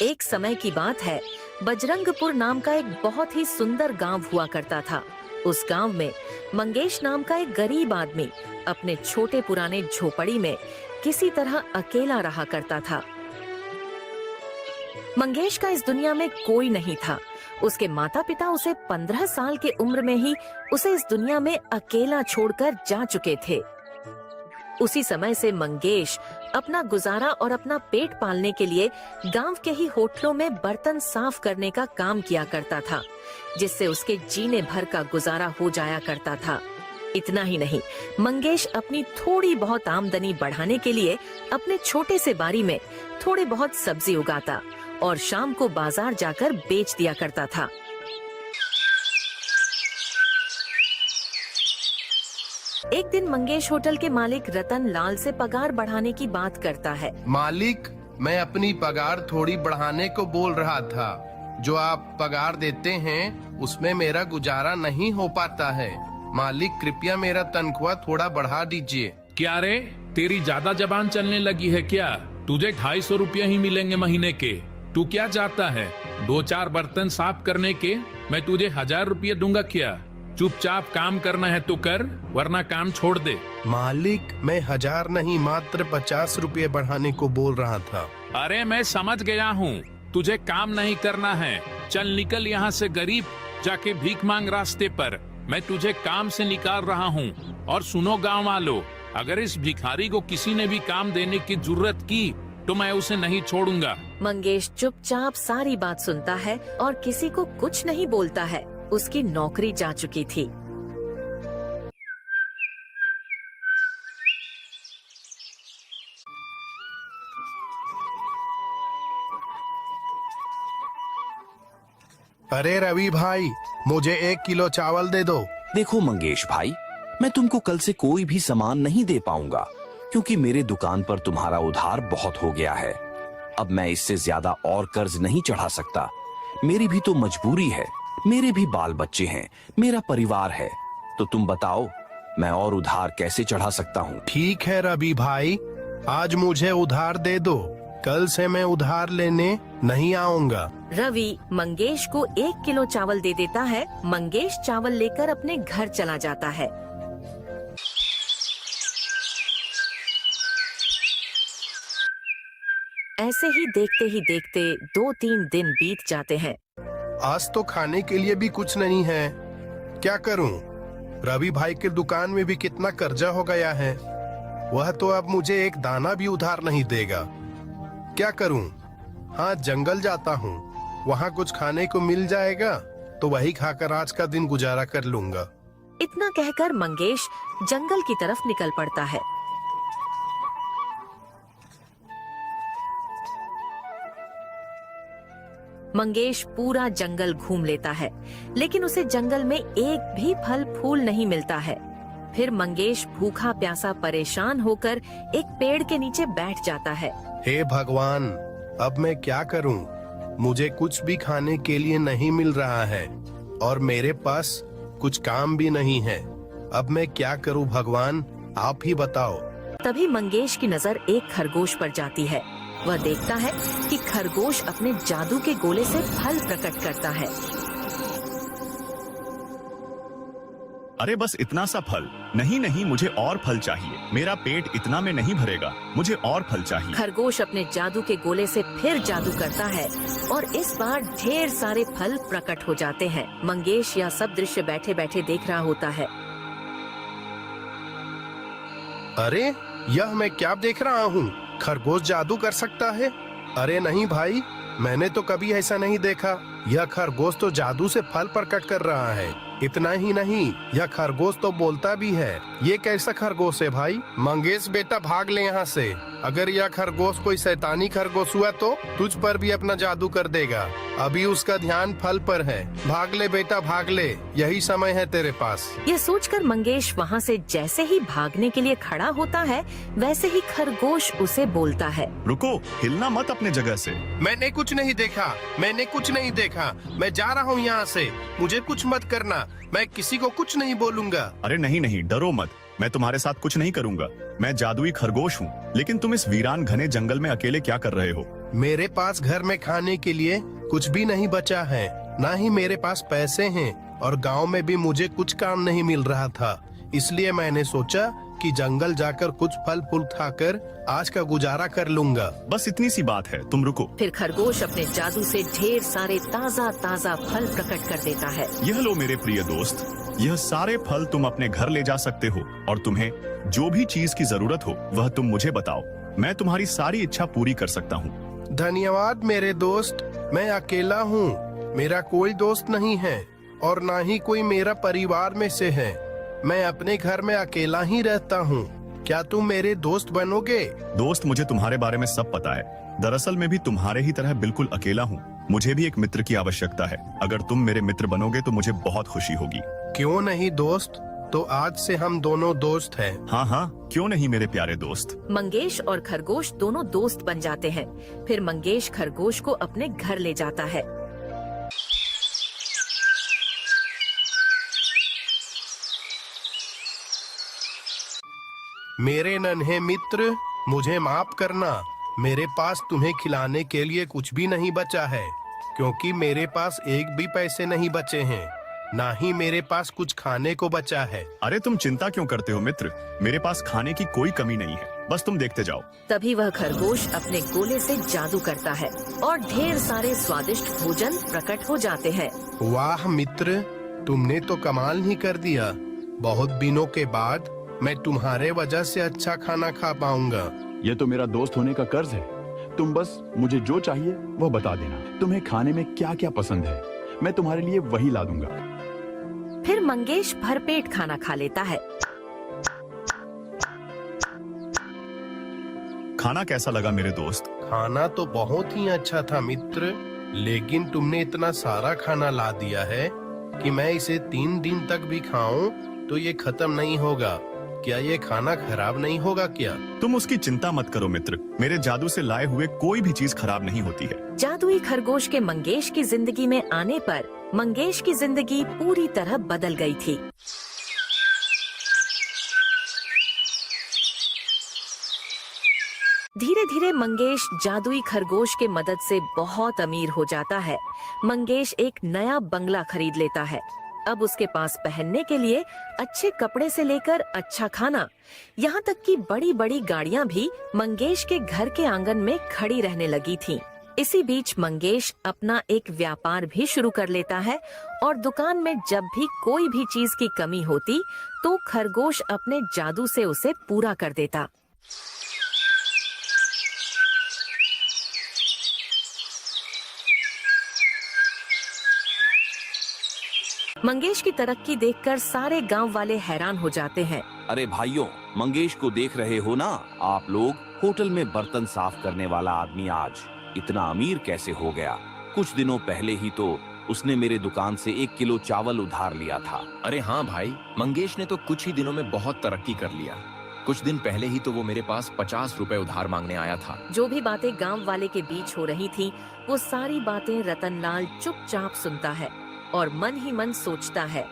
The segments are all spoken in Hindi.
एक समय की बात है, बजरंगपुर नाम का एक बहुत ही सुंदर गांव हुआ करता था। उस गांव में मंगेश नाम का एक गरीब आदमी अपने छोटे पुराने झोपड़ी में किसी तरह अकेला रहा करता था। मंगेश का इस दुनिया में कोई नहीं था। उसके माता पिता उसे 15 साल की उम्र में ही उसे इस दुनिया में अकेला छोड़कर जा चुके थे। उसी समय से मंगेश अपना गुजारा और अपना पेट पालने के लिए गांव के ही होटलों में बर्तन साफ करने का काम किया करता था, जिससे उसके जीने भर का गुजारा हो जाया करता था। इतना ही नहीं, मंगेश अपनी थोड़ी बहुत आमदनी बढ़ाने के लिए अपने छोटे से बारी में थोड़े बहुत सब्जी उगाता और शाम को बाजार जाकर बेच दिया करता था। एक दिन मंगेश होटल के मालिक रतन लाल से पगार बढ़ाने की बात करता है। मालिक, मैं अपनी पगार थोड़ी बढ़ाने को बोल रहा था। जो आप पगार देते हैं उसमें मेरा गुजारा नहीं हो पाता है। मालिक, कृपया मेरा तनख्वाह थोड़ा बढ़ा दीजिए। क्या रे, तेरी ज्यादा जबान चलने लगी है क्या? तुझे 250 रुपया ही मिलेंगे महीने के। तू क्या चाहता है? 2-4 बर्तन साफ करने के मैं तुझे 1000 रुपये दूंगा क्या? चुपचाप काम करना है तो कर, वरना काम छोड़ दे। मालिक, मैं 1000 नहीं मात्र 50 रुपये बढ़ाने को बोल रहा था। अरे मैं समझ गया हूँ, तुझे काम नहीं करना है। चल निकल यहाँ से गरीब, जाके भीख मांग रास्ते पर। मैं तुझे काम से निकाल रहा हूँ। और सुनो गाँव वालों, अगर इस भिखारी को किसी ने भी काम देने की जरूरत की तो मैं उसे नहीं छोड़ूंगा। मंगेश चुपचाप सारी बात सुनता है और किसी को कुछ नहीं बोलता है। उसकी नौकरी जा चुकी थी। अरे रवि भाई, मुझे 1 किलो चावल दे दो। देखो मंगेश भाई, मैं तुमको कल से कोई भी सामान नहीं दे पाऊंगा, क्योंकि मेरे दुकान पर तुम्हारा उधार बहुत हो गया है। अब मैं इससे ज्यादा और कर्ज नहीं चढ़ा सकता। मेरी भी तो मजबूरी है, मेरे भी बाल बच्चे हैं, मेरा परिवार है। तो तुम बताओ, मैं और उधार कैसे चढ़ा सकता हूँ? ठीक है रवि भाई, आज मुझे उधार दे दो। कल से मैं उधार लेने नहीं आऊंगा। रवि मंगेश को 1 किलो चावल दे देता है। मंगेश चावल लेकर अपने घर चला जाता है। ऐसे ही देखते 2-3 दिन बीत जाते हैं। आज तो खाने के लिए भी कुछ नहीं है। क्या करूं? रवि भाई की दुकान में भी कितना कर्जा हो गया है। वह तो अब मुझे एक दाना भी उधार नहीं देगा। क्या करूं? हाँ, जंगल जाता हूं, वहाँ कुछ खाने को मिल जाएगा तो वही खाकर आज का दिन गुजारा कर लूंगा। इतना कहकर मंगेश जंगल की तरफ निकल पड़ता है। मंगेश पूरा जंगल घूम लेता है, लेकिन उसे जंगल में एक भी फल फूल नहीं मिलता है। फिर मंगेश भूखा प्यासा परेशान होकर एक पेड़ के नीचे बैठ जाता है। हे भगवान, अब मैं क्या करूं? मुझे कुछ भी खाने के लिए नहीं मिल रहा है और मेरे पास कुछ काम भी नहीं है। अब मैं क्या करूं भगवान, आप ही बताओ। तभी मंगेश की नजर एक खरगोश पर जाती है। वह देखता है कि खरगोश अपने जादू के गोले से फल प्रकट करता है। अरे बस इतना सा फल? नहीं नहीं, मुझे और फल चाहिए। मेरा पेट इतना में नहीं भरेगा, मुझे और फल चाहिए। खरगोश अपने जादू के गोले से फिर जादू करता है और इस बार ढेर सारे फल प्रकट हो जाते हैं। मंगेश यह सब दृश्य बैठे बैठे देख रहा होता है। अरे, यह मैं क्या देख रहा हूँ? खरगोश जादू कर सकता है? अरे नहीं भाई, मैंने तो कभी ऐसा नहीं देखा। यह खरगोश तो जादू से फल प्रकट कर रहा है। इतना ही नहीं, यह खरगोश तो बोलता भी है। ये कैसा खरगोश है भाई? मंगेश बेटा, भाग ले यहाँ से। अगर यह खरगोश कोई शैतानी खरगोश हुआ तो तुझ पर भी अपना जादू कर देगा। अभी उसका ध्यान फल पर है। भाग ले बेटा, भाग ले, यही समय है तेरे पास। ये सोचकर मंगेश वहाँ से जैसे ही भागने के लिए खड़ा होता है, वैसे ही खरगोश उसे बोलता है, रुको, हिलना मत अपने जगह से। मैंने कुछ नहीं देखा, मैंने कुछ नहीं देखा। मैं जा रहा हूँ यहाँ से। मुझे कुछ मत करना, मैं किसी को कुछ नहीं बोलूंगा। अरे नहीं नहीं, डरो मत, मैं तुम्हारे साथ कुछ नहीं करूंगा। मैं जादुई खरगोश हूँ, लेकिन तुम इस वीरान घने जंगल में अकेले क्या कर रहे हो? मेरे पास घर में खाने के लिए कुछ भी नहीं बचा है, ना ही मेरे पास पैसे हैं और गांव में भी मुझे कुछ काम नहीं मिल रहा था। इसलिए मैंने सोचा कि जंगल जाकर कुछ फल फूल खाकर आज का गुजारा कर लूंगा। बस इतनी सी बात है, तुम रुको। फिर खरगोश अपने जादू से ढेर सारे ताज़ा ताज़ा फल प्रकट कर देता है। यह लो मेरे प्रिय दोस्त, यह सारे फल तुम अपने घर ले जा सकते हो और तुम्हें जो भी चीज की जरूरत हो वह तुम मुझे बताओ। मैं तुम्हारी सारी इच्छा पूरी कर सकता हूँ। धन्यवाद मेरे दोस्त। मैं अकेला हूँ, मेरा कोई दोस्त नहीं है और ना ही कोई मेरा परिवार में से है। मैं अपने घर में अकेला ही रहता हूँ। क्या तुम मेरे दोस्त बनोगे? दोस्त, मुझे तुम्हारे बारे में सब पता है। दरअसल मैं भी तुम्हारे ही तरह बिल्कुल अकेला हूँ। मुझे भी एक मित्र की आवश्यकता है। अगर तुम मेरे मित्र बनोगे तो मुझे बहुत खुशी होगी। क्यों नहीं दोस्त, तो आज से हम दोनों दोस्त हैं। हाँ हाँ, क्यों नहीं मेरे प्यारे दोस्त। मंगेश और खरगोश दोनों दोस्त बन जाते हैं। फिर मंगेश खरगोश को अपने घर ले जाता है। मेरे नन्हे मित्र, मुझे माफ करना, मेरे पास तुम्हें खिलाने के लिए कुछ भी नहीं बचा है, क्योंकि मेरे पास एक भी पैसे नहीं बचे हैं, ना ही मेरे पास कुछ खाने को बचा है। अरे तुम चिंता क्यों करते हो मित्र, मेरे पास खाने की कोई कमी नहीं है, बस तुम देखते जाओ। तभी वह खरगोश अपने गोले से जादू करता है और ढेर सारे स्वादिष्ट भोजन प्रकट हो जाते हैं। वाह मित्र, तुमने तो कमाल ही कर दिया। बहुत दिनों के बाद मैं तुम्हारे वजह से अच्छा खाना खा पाऊंगा। ये तो मेरा दोस्त होने का कर्ज है। तुम बस मुझे जो चाहिए वो बता देना। तुम्हें खाने में क्या क्या पसंद है, मैं तुम्हारे लिए वही ला दूंगा। फिर मंगेश भरपेट खाना खा लेता है। खाना कैसा लगा मेरे दोस्त? खाना तो बहुत ही अच्छा था मित्र, लेकिन तुमने इतना सारा खाना ला दिया है कि मैं इसे 3 दिन तक भी खाऊं तो ये खत्म नहीं होगा। क्या ये खाना खराब नहीं होगा क्या? तुम उसकी चिंता मत करो मित्र, मेरे जादू से लाए हुए कोई भी चीज खराब नहीं होती है। जादुई खरगोश के मंगेश की जिंदगी में आने पर मंगेश की जिंदगी पूरी तरह बदल गई थी। धीरे धीरे मंगेश जादुई खरगोश के मदद से बहुत अमीर हो जाता है। मंगेश एक नया बंगला खरीद लेता है। अब उसके पास पहनने के लिए अच्छे कपड़े से लेकर अच्छा खाना, यहाँ तक कि बड़ी बड़ी गाड़ियाँ भी मंगेश के घर के आंगन में खड़ी रहने लगी थीं। इसी बीच मंगेश अपना एक व्यापार भी शुरू कर लेता है और दुकान में जब भी कोई भी चीज की कमी होती तो खरगोश अपने जादू से उसे पूरा कर देता। मंगेश की तरक्की देखकर सारे गांव वाले हैरान हो जाते हैं। अरे भाइयों, मंगेश को देख रहे हो ना आप लोग? होटल में बर्तन साफ करने वाला आदमी आज इतना अमीर कैसे हो गया? कुछ दिनों पहले ही तो उसने मेरे दुकान से 1 किलो चावल उधार लिया था। अरे हाँ भाई, मंगेश ने तो कुछ ही दिनों में बहुत तरक्की कर लिया। कुछ दिन पहले ही तो वो मेरे पास 50 रुपए उधार मांगने आया था। जो भी बातें गांव वाले के बीच हो रही थी, वो सारी बातें रतनलाल चुपचाप सुनता है और मन ही मन सोचता है,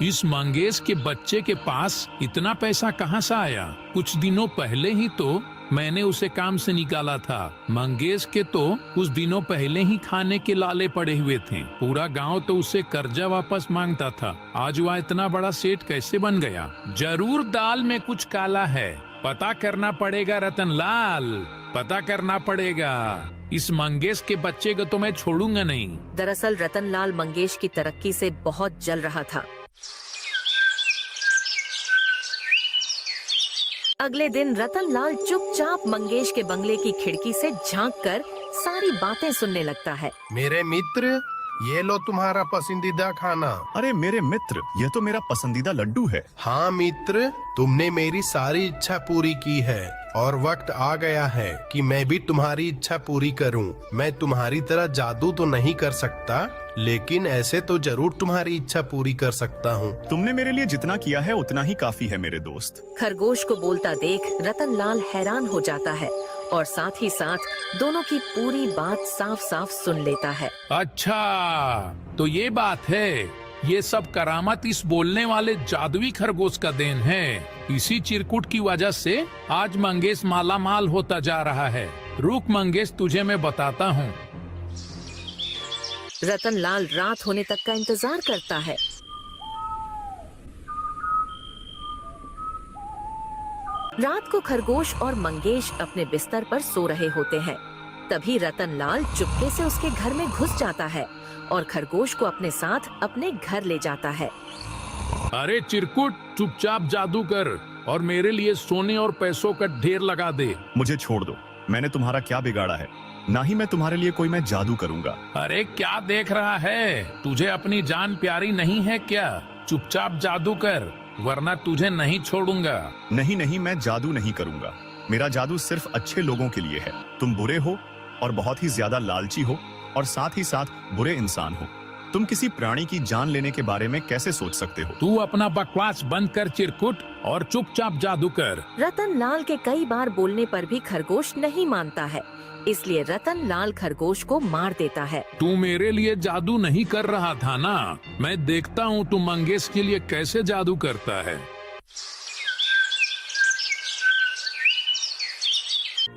इस मंगेश के बच्चे के पास इतना पैसा कहाँ से आया? कुछ दिनों पहले ही तो मैंने उसे काम से निकाला था। मंगेश के तो कुछ दिनों पहले ही खाने के लाले पड़े हुए थे। पूरा गांव तो उसे कर्जा वापस मांगता था। आज वह इतना बड़ा सेठ कैसे बन गया? जरूर दाल में कुछ काला है। पता करना पड़ेगा रतनलाल, पता करना पड़ेगा। इस मंगेश के बच्चे को तो मैं छोड़ूंगा नहीं। दरअसल रतनलाल मंगेश की तरक्की से बहुत जल रहा था। अगले दिन रतनलाल चुपचाप मंगेश के बंगले की खिड़की से झांककर सारी बातें सुनने लगता है। मेरे मित्र, ये लो तुम्हारा पसंदीदा खाना। अरे मेरे मित्र, यह तो मेरा पसंदीदा लड्डू है। हाँ मित्र, तुमने मेरी सारी इच्छा पूरी की है और वक्त आ गया है कि मैं भी तुम्हारी इच्छा पूरी करूं। मैं तुम्हारी तरह जादू तो नहीं कर सकता, लेकिन ऐसे तो जरूर तुम्हारी इच्छा पूरी कर सकता हूँ। तुमने मेरे लिए जितना किया है उतना ही काफी है मेरे दोस्त। खरगोश को बोलता देख रतनलाल हैरान हो जाता है और साथ ही साथ दोनों की पूरी बात साफ साफ सुन लेता है। अच्छा, तो ये बात है। ये सब करामत इस बोलने वाले जादुई खरगोश का देन है। इसी चिरकुट की वजह से आज मंगेश माला माल होता जा रहा है। रुक मंगेश, तुझे मैं बताता हूँ। रतनलाल रात होने तक का इंतजार करता है। रात को खरगोश और मंगेश अपने बिस्तर पर सो रहे होते हैं। तभी रतनलाल चुपके से उसके घर में घुस जाता है और खरगोश को अपने साथ अपने घर ले जाता है। अरे चिरकुट, चुपचाप जादू कर और मेरे लिए सोने और पैसों का ढेर लगा दे। मुझे छोड़ दो, मैंने तुम्हारा क्या बिगाड़ा है? ना ही मैं तुम्हारे लिए कोई मैं जादू करूंगा। अरे क्या देख रहा है? तुझे अपनी जान प्यारी नहीं है क्या? चुपचाप जादू कर, वरना तुझे नहीं छोड़ूंगा। नहीं नहीं, मैं जादू नहीं करूंगा। मेरा जादू सिर्फ अच्छे लोगों के लिए है। तुम बुरे हो और बहुत ही ज्यादा लालची हो और साथ ही साथ बुरे इंसान हो। तुम किसी प्राणी की जान लेने के बारे में कैसे सोच सकते हो? तू अपना बकवास बंद कर चिरकुट और चुपचाप जादू कर। रतनलाल के कई बार बोलने पर भी खरगोश नहीं मानता है, इसलिए रतनलाल खरगोश को मार देता है। तू मेरे लिए जादू नहीं कर रहा था ना? मैं देखता हूँ तू मंगेश के लिए कैसे जादू करता है।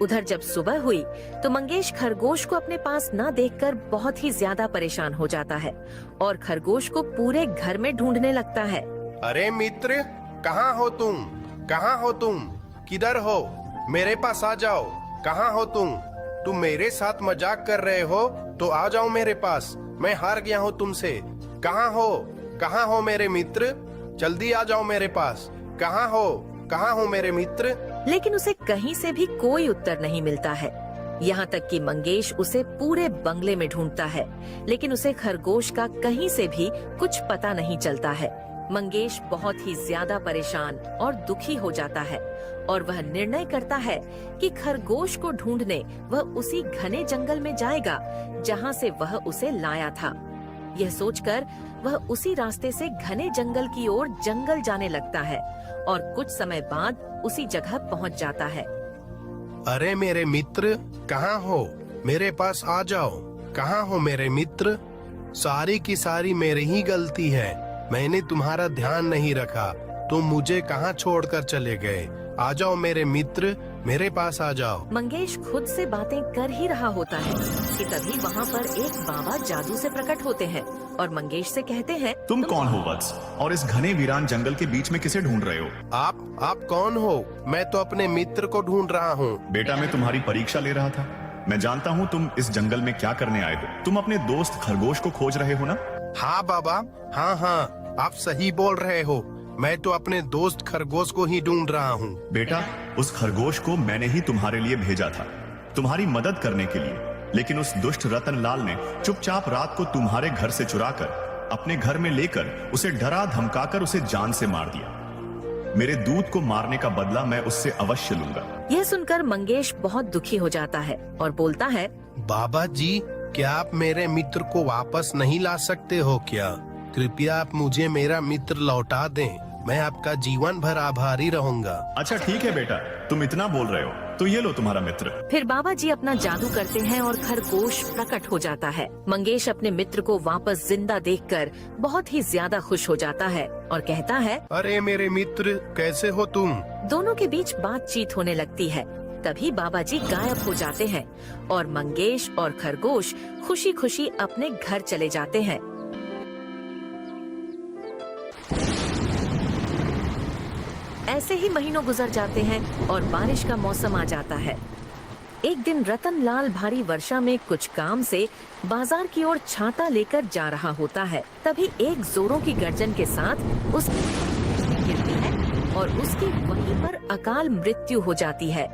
उधर जब सुबह हुई तो मंगेश खरगोश को अपने पास न देखकर बहुत ही ज्यादा परेशान हो जाता है और खरगोश को पूरे घर में ढूंढने लगता है। अरे मित्र, कहाँ हो तुम? कहाँ हो तुम? किधर हो? मेरे पास आ जाओ। कहाँ हो तुम? तुम मेरे साथ मजाक कर रहे हो तो आ जाओ मेरे पास। मैं हार गया हूँ तुमसे। कहाँ हो? कहाँ हो मेरे मित्र? जल्दी आ जाओ मेरे पास। कहाँ हो? कहाँ हो मेरे मित्र? लेकिन उसे कहीं से भी कोई उत्तर नहीं मिलता है। यहाँ तक कि मंगेश उसे पूरे बंगले में ढूंढता है, लेकिन उसे खरगोश का कहीं से भी कुछ पता नहीं चलता है। मंगेश बहुत ही ज्यादा परेशान और दुखी हो जाता है और वह निर्णय करता है कि खरगोश को ढूंढने वह उसी घने जंगल में जाएगा जहाँ से वह उसे लाया था। यह सोचकर वह उसी रास्ते से घने जंगल की ओर जंगल जाने लगता है और कुछ समय बाद उसी जगह पहुँच जाता है। अरे मेरे मित्र, कहाँ हो? मेरे पास आ जाओ। कहाँ हो मेरे मित्र? सारी की सारी मेरी ही गलती है। मैंने तुम्हारा ध्यान नहीं रखा। तुम मुझे कहाँ छोड़कर चले गए? आ जाओ मेरे मित्र, मेरे पास आ जाओ। मंगेश खुद से बातें कर ही रहा होता है कि तभी वहाँ पर एक बाबा जादू से प्रकट होते हैं और मंगेश से कहते हैं, तुम कौन हो वत्स? और इस घने वीरान जंगल के बीच में किसे ढूंढ रहे हो? आप कौन हो? मैं तो अपने मित्र को ढूंढ रहा हूँ। बेटा, मैं तुम्हारी परीक्षा ले रहा था। मैं जानता हूँ तुम इस जंगल में क्या करने आए हो। तुम अपने दोस्त खरगोश को खोज रहे हो ना? हाँ बाबा, हाँ, आप सही बोल रहे हो। मैं तो अपने दोस्त खरगोश को ही ढूंढ रहा हूँ। बेटा, उस खरगोश को मैंने ही तुम्हारे लिए भेजा था, तुम्हारी मदद करने के लिए। लेकिन उस दुष्ट रतनलाल ने चुपचाप रात को तुम्हारे घर से चुराकर अपने घर में लेकर उसे डरा धमकाकर उसे जान से मार दिया। मेरे दूत को मारने का बदला मैं उससे अवश्य लूंगा। यह सुनकर मंगेश बहुत दुखी हो जाता है और बोलता है, बाबा जी, क्या आप मेरे मित्र को वापस नहीं ला सकते हो क्या? कृपया आप मुझे मेरा मित्र लौटा दें। मैं आपका जीवन भर आभारी रहूंगा। अच्छा ठीक है बेटा, तुम इतना बोल रहे हो तो ये लो तुम्हारा मित्र। फिर बाबा जी अपना जादू करते हैं और खरगोश प्रकट हो जाता है। मंगेश अपने मित्र को वापस जिंदा देखकर बहुत ही ज्यादा खुश हो जाता है और कहता है, अरे मेरे मित्र, कैसे हो तुम? दोनों के बीच बातचीत होने लगती है। तभी बाबा जी गायब हो जाते हैं और मंगेश और खरगोश खुशी खुशी अपने घर चले जाते हैं। ऐसे ही महीनों गुजर जाते हैं और बारिश का मौसम आ जाता है। एक दिन रतनलाल भारी वर्षा में कुछ काम से बाजार की ओर छाता लेकर जा रहा होता है। तभी एक जोरों की गर्जन के साथ उसकी गिरती है और उसकी वहीं पर अकाल मृत्यु हो जाती है।